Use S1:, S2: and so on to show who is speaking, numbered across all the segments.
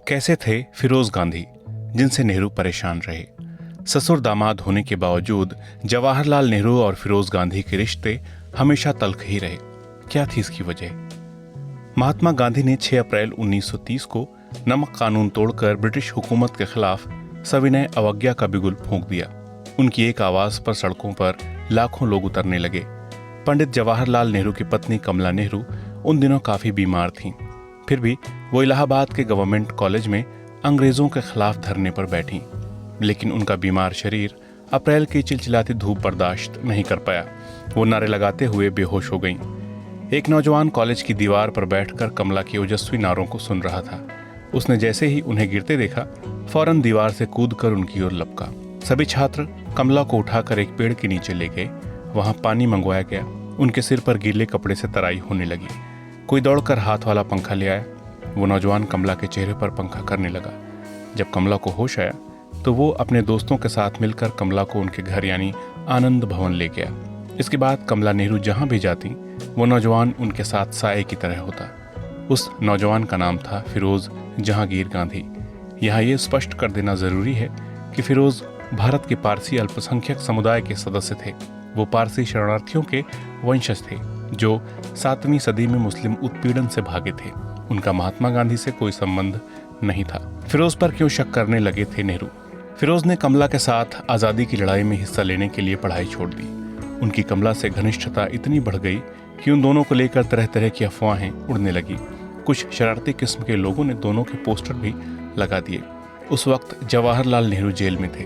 S1: कैसे थे फिरोज गांधी, जिनसे नेहरू परेशान रहे। ससुर दामाद होने के बावजूद जवाहरलाल नेहरू और फिरोज गांधी के रिश्ते हमेशा तल्ख ही रहे। क्या थी इसकी वजह? महात्मा गांधी ने 6 अप्रैल 1930 को नमक कानून तोड़कर ब्रिटिश हुकूमत के खिलाफ सविनय अवज्ञा का बिगुल फूंक दिया। उनकी एक आवाज पर सड़कों पर लाखों लोग उतरने लगे। पंडित जवाहरलाल नेहरू की पत्नी कमला नेहरू उन दिनों काफी बीमार थीं। फिर भी वो इलाहाबाद के गवर्नमेंट कॉलेज में अंग्रेजों के खिलाफ धरने पर बैठी, लेकिन उनका बीमार शरीर अप्रैल की चिलचिलाती धूप बर्दाश्त नहीं कर पाया। वो नारे लगाते हुए बेहोश हो गईं। एक नौजवान कॉलेज की दीवार पर बैठकर कमला के ओजस्वी नारों को सुन रहा था। उसने जैसे ही उन्हें गिरते देखा, फौरन दीवार से कूदकर उनकी ओर लपका। सभी छात्र कमला को उठाकर एक पेड़ के नीचे ले गए। वहां पानी मंगवाया गया। उनके सिर पर गीले कपड़े से तराई होने लगी। कोई दौड़कर हाथ वाला पंखा ले आया। वो नौजवान कमला के चेहरे पर पंखा करने लगा। जब कमला को होश आया तो वो अपने दोस्तों के साथ मिलकर कमला को उनके घर यानी आनंद भवन ले गया। इसके बाद कमला नेहरू जहां भी जाती, वो नौजवान उनके साथ साए की तरह होता। उस नौजवान का नाम था फिरोज जहांगीर गांधी। यहाँ ये स्पष्ट कर देना जरूरी है कि फिरोज भारत के पारसी अल्पसंख्यक समुदाय के सदस्य थे। वो पारसी शरणार्थियों के वंशज थे जो 7वीं सदी में मुस्लिम उत्पीड़न से भागे थे। उनका महात्मा गांधी से कोई संबंध नहीं था। फिरोज पर क्यों शक करने लगे थे नेहरू? फिरोज ने कमला के साथ आज़ादी की लड़ाई में हिस्सा लेने के लिए पढ़ाई छोड़ दी। उनकी कमला से घनिष्ठता इतनी बढ़ गई कि उन दोनों को लेकर तरह तरह की अफवाहें उड़ने लगी। कुछ शरारती किस्म के लोगों ने दोनों के पोस्टर भी लगा दिए। उस वक्त जवाहरलाल नेहरू जेल में थे।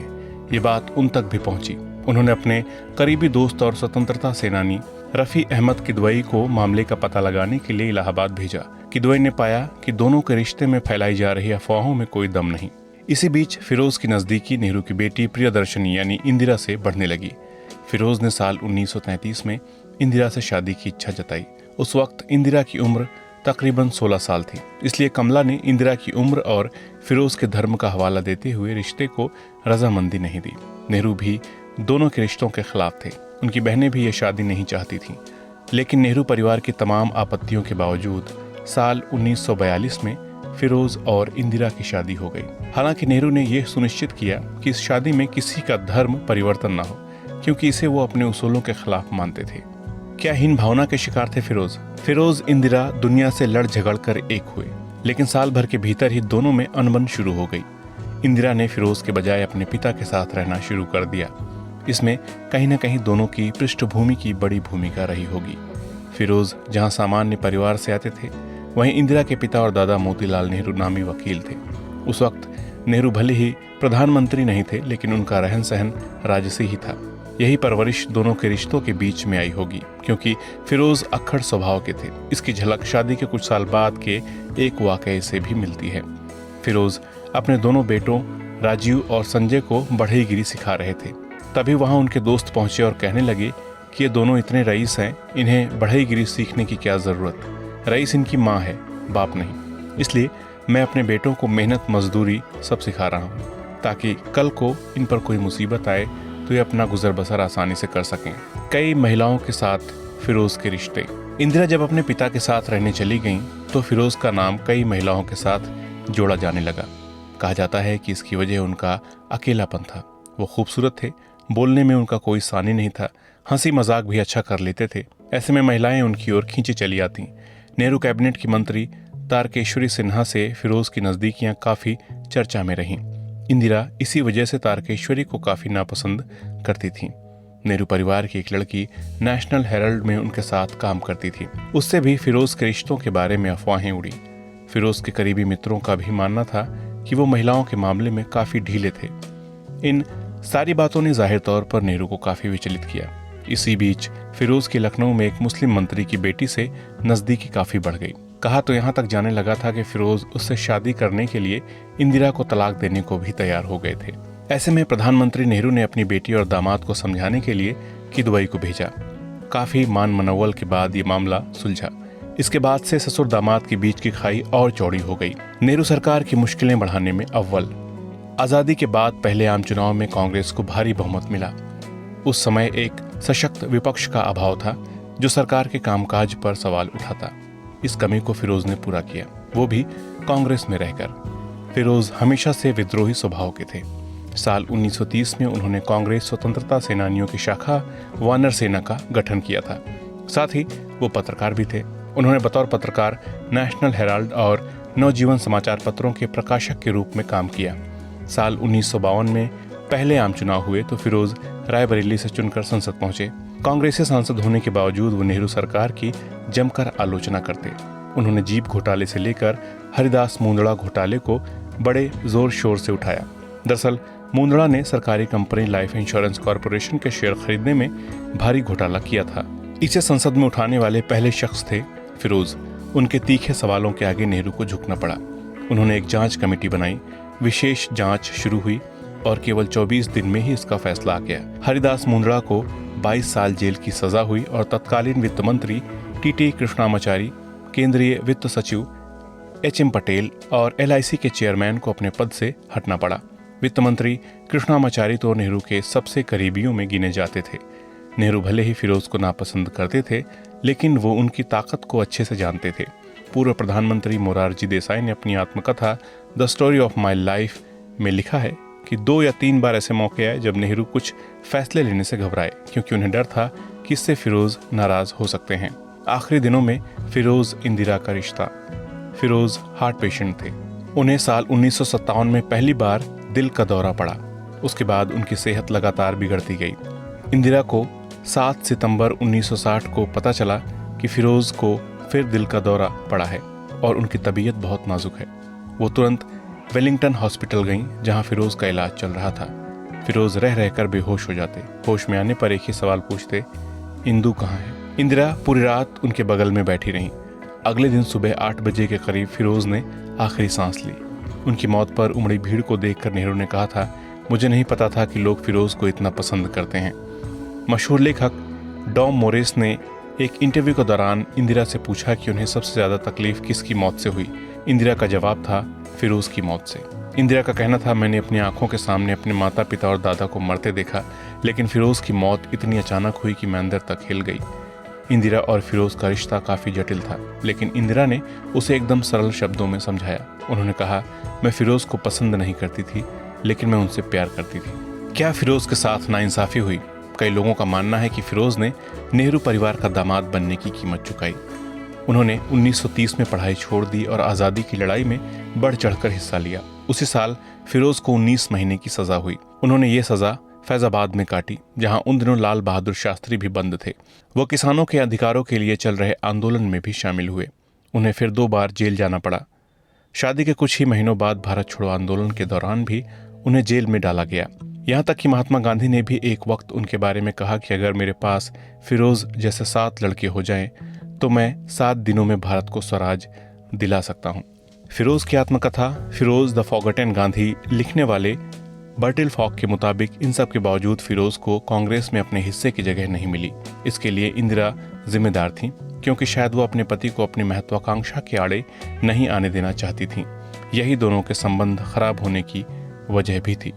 S1: ये बात उन तक भी पहुंची। उन्होंने अपने करीबी दोस्त और स्वतंत्रता सेनानी रफ़ी अहमद किदवई को मामले का पता लगाने के लिए इलाहाबाद भेजा। किदवई ने पाया कि दोनों के रिश्ते में फैलाई जा रही अफवाहों में कोई दम नहीं। इसी बीच फिरोज की नज़दीकी नेहरू की बेटी प्रियदर्शनी यानी इंदिरा से बढ़ने लगी। फिरोज ने साल 1933 में इंदिरा से शादी की इच्छा जताई। उस वक्त इंदिरा की उम्र तकरीबन 16 साल थी। इसलिए कमला ने इंदिरा की उम्र और फिरोज के धर्म का हवाला देते हुए रिश्ते को रजामंदी नहीं दी। नेहरू भी दोनों के रिश्तों के खिलाफ थे। उनकी बहनें भी ये शादी नहीं चाहती थीं। लेकिन नेहरू परिवार की तमाम आपत्तियों के बावजूद साल 1942 में फिरोज और इंदिरा की शादी हो गई। हालांकि नेहरू ने यह सुनिश्चित किया कि इस शादी में किसी का धर्म परिवर्तन न हो, क्योंकि इसे वो अपने उसूलों के खिलाफ मानते थे। क्या हीन भावना के शिकार थे फिरोज इंदिरा दुनिया से लड़ झगड़ कर एक हुए, लेकिन साल भर के भीतर ही दोनों में अनबन शुरू हो गई। इंदिरा ने फिरोज के बजाय अपने पिता के साथ रहना शुरू कर दिया। इसमें कहीं न कहीं दोनों की पृष्ठभूमि की बड़ी भूमिका रही होगी। फिरोज जहां सामान्य परिवार से आते थे, वहीं इंदिरा के पिता और दादा मोतीलाल नेहरू नामी वकील थे। उस वक्त नेहरू भले ही प्रधानमंत्री नहीं थे, लेकिन उनका रहन सहन राजसी ही था। यही परवरिश दोनों के रिश्तों के बीच में आई होगी, क्योंकि फिरोज अक्खड़ स्वभाव के थे। इसकी झलक शादी के कुछ साल बाद के एक वाकये से भी मिलती है। फिरोज अपने दोनों बेटों राजीव और संजय को बढ़ईगिरी सिखा रहे थे। तभी वहां उनके दोस्त पहुंचे और कहने लगे कि ये दोनों इतने रईस हैं, इन्हें बढ़ईगिरी सीखने की क्या ज़रूरत। रईस इनकी माँ है, बाप नहीं। इसलिए मैं अपने बेटों को मेहनत मजदूरी सब सिखा रहा हूँ, ताकि कल को इन पर कोई मुसीबत आए तो ये अपना गुजर बसर आसानी से कर सकें। कई महिलाओं के साथ फिरोज के रिश्ते। इंदिरा जब अपने पिता के साथ रहने चली गईं, तो फिरोज का नाम कई महिलाओं के साथ जोड़ा जाने लगा। कहा जाता है कि इसकी वजह उनका अकेलापन था। वो खूबसूरत थे, बोलने में उनका कोई सानी नहीं था, हंसी मजाक भी अच्छा कर लेते थे। ऐसे में महिलाएं उनकी ओर खींची चली आती। नेहरू कैबिनेट की मंत्री तारकेश्वरी सिन्हा से फिरोज की नज़दीकियां काफ़ी चर्चा में रहीं। इंदिरा इसी वजह से तारकेश्वरी को काफ़ी नापसंद करती थीं। नेहरू परिवार की एक लड़की नेशनल हेराल्ड में उनके साथ काम करती थी। उससे भी फिरोज के रिश्तों के बारे में अफवाहें उड़ी। फिरोज के करीबी मित्रों का भी मानना था कि वो महिलाओं के मामले में काफ़ी ढीले थे। इन सारी बातों ने जाहिर तौर पर नेहरू को काफ़ी विचलित किया। इसी बीच फिरोज की लखनऊ में एक मुस्लिम मंत्री की बेटी से नज़दीकी काफ़ी बढ़ गई। कहा तो यहाँ तक जाने लगा था कि फिरोज उससे शादी करने के लिए इंदिरा को तलाक देने को भी तैयार हो गए थे। ऐसे में प्रधानमंत्री नेहरू ने अपनी बेटी और दामाद को समझाने के लिए किदवई को भेजा। काफ़ी मान मनौवल के बाद ये मामला सुलझा। इसके बाद से ससुर दामाद के बीच की खाई और चौड़ी हो गई। नेहरू सरकार की मुश्किलें बढ़ाने में अव्वल। आज़ादी के बाद पहले आम चुनाव में कांग्रेस को भारी बहुमत मिला। उस समय एक सशक्त विपक्ष का अभाव था जो सरकार के कामकाज पर सवाल उठाता। इस कमी को फिरोज ने पूरा किया, वो भी कांग्रेस में रहकर। फिरोज हमेशा से विद्रोही स्वभाव के थे। साल 1930 में उन्होंने कांग्रेस स्वतंत्रता सेनानियों की शाखा वानर सेना का गठन किया था। साथ ही वो पत्रकार भी थे। उन्होंने बतौर पत्रकार नेशनल हेराल्ड और नवजीवन समाचार पत्रों के प्रकाशक के रूप में काम किया। साल 1952 में पहले आम चुनाव हुए तो फिरोज रायबरेली से चुनकर संसद पहुंचे। कांग्रेसी सांसद होने के बावजूद वो नेहरू सरकार की जमकर आलोचना करते। उन्होंने जीप घोटाले से लेकर हरिदास मुंदड़ा घोटाले को बड़े जोर शोर से उठाया। दरअसल मुंदड़ा ने सरकारी कंपनी लाइफ इंश्योरेंस कॉरपोरेशन के शेयर खरीदने में भारी घोटाला किया था। इसे संसद में उठाने वाले पहले शख्स थे फिरोज। उनके तीखे सवालों के आगे नेहरू को झुकना पड़ा। उन्होंने एक जांच कमेटी बनाई। विशेष जांच शुरू हुई और केवल 24 दिन में ही इसका फैसला आ गया। हरिदास मुंदड़ा को 22 साल जेल की सजा हुई और तत्कालीन वित्त मंत्री टी कृष्णामाचारी, केंद्रीय वित्त सचिव HM पटेल और LIC के चेयरमैन को अपने पद से हटना पड़ा। वित्त मंत्री कृष्णामाचारी तो नेहरू के सबसे करीबियों में गिने जाते थे। नेहरू भले ही फिरोज को नापसंद करते थे, लेकिन वो उनकी ताकत को अच्छे से जानते थे। पूर्व प्रधानमंत्री मोरारजी देसाई ने अपनी आत्मकथा the story of my life में लिखा है कि 2 या 3 बार ऐसे मौके आए जब नेहरू कुछ फैसले लेने से घबराए, क्योंकि उन्हें डर था कि इससे फिरोज नाराज हो सकते हैं। आखिरी दिनों में फिरोज इंदिरा का रिश्ता। फिरोज हार्ट पेशेंट थे। उन्हें साल 1957 में पहली बार दिल का दौरा पड़ा। उसके बाद उनकी सेहत लगातार बिगड़ती गई। इंदिरा को 7 सितंबर 1960 को पता चला कि फिरोज को फिर दिल का दौरा पड़ा है और उनकी तबीयत बहुत नाजुक है। वो तुरंत वेलिंगटन हॉस्पिटल गईं, जहां फिरोज का इलाज चल रहा था। फिरोज रह रहकर बेहोश हो जाते। होश में आने पर एक ही सवाल पूछते, इंदु कहाँ है? इंदिरा पूरी रात उनके बगल में बैठी रहीं। अगले दिन सुबह 8 बजे के करीब फिरोज ने आखिरी सांस ली। उनकी मौत पर उमड़ी भीड़ को देखकर नेहरू ने कहा था, मुझे नहीं पता था कि लोग फिरोज को इतना पसंद करते हैं। मशहूर लेखक डॉम मोरेस ने एक इंटरव्यू के दौरान इंदिरा से पूछा कि उन्हें सबसे ज्यादा तकलीफ किसकी मौत से हुई। इंदिरा का जवाब था, फिरोज की मौत से। इंदिरा का कहना था, मैंने अपनी आंखों के सामने अपने माता पिता और दादा को मरते देखा, लेकिन फिरोज की मौत इतनी अचानक हुई कि मैं अंदर तक हिल गई। इंदिरा और फिरोज का रिश्ता काफी जटिल था, लेकिन इंदिरा ने उसे एकदम सरल शब्दों में समझाया। उन्होंने कहा, मैं फिरोज को पसंद नहीं करती थी, लेकिन मैं उनसे प्यार करती थी। क्या फिरोज के साथ नाइंसाफी हुई? कई लोगों का मानना है कि फिरोज ने नेहरू परिवार का दामाद बनने की कीमत चुकाई। उन्होंने 1930 में पढ़ाई छोड़ दी और आज़ादी की लड़ाई में बढ़ चढ़कर हिस्सा लिया। उसी साल फिरोज को 19 महीने की सजा हुई। उन्होंने ये सजा फैजाबाद में काटी, जहां उन दिनों लाल बहादुर शास्त्री भी बंद थे। वो किसानों के अधिकारों के लिए चल रहे आंदोलन में भी शामिल हुए। उन्हें फिर 2 बार जेल जाना पड़ा। शादी के कुछ ही महीनों बाद भारत छोड़ो आंदोलन के दौरान भी उन्हें जेल में डाला गया। यहाँ तक कि महात्मा गांधी ने भी एक वक्त उनके बारे में कहा कि अगर मेरे पास फिरोज जैसे 7 लड़के हो जाएं, तो मैं 7 दिनों में भारत को स्वराज दिला सकता हूँ। फिरोज की आत्मकथा फिरोज द फॉरगॉटन गांधी लिखने वाले बर्टिल फॉक के मुताबिक इन सब के बावजूद फिरोज को कांग्रेस में अपने हिस्से की जगह नहीं मिली। इसके लिए इंदिरा जिम्मेदार थीं, क्योंकि शायद वो अपने पति को अपनी महत्वाकांक्षा के आड़े नहीं आने देना चाहती थीं। यही दोनों के संबंध खराब होने की वजह भी थी।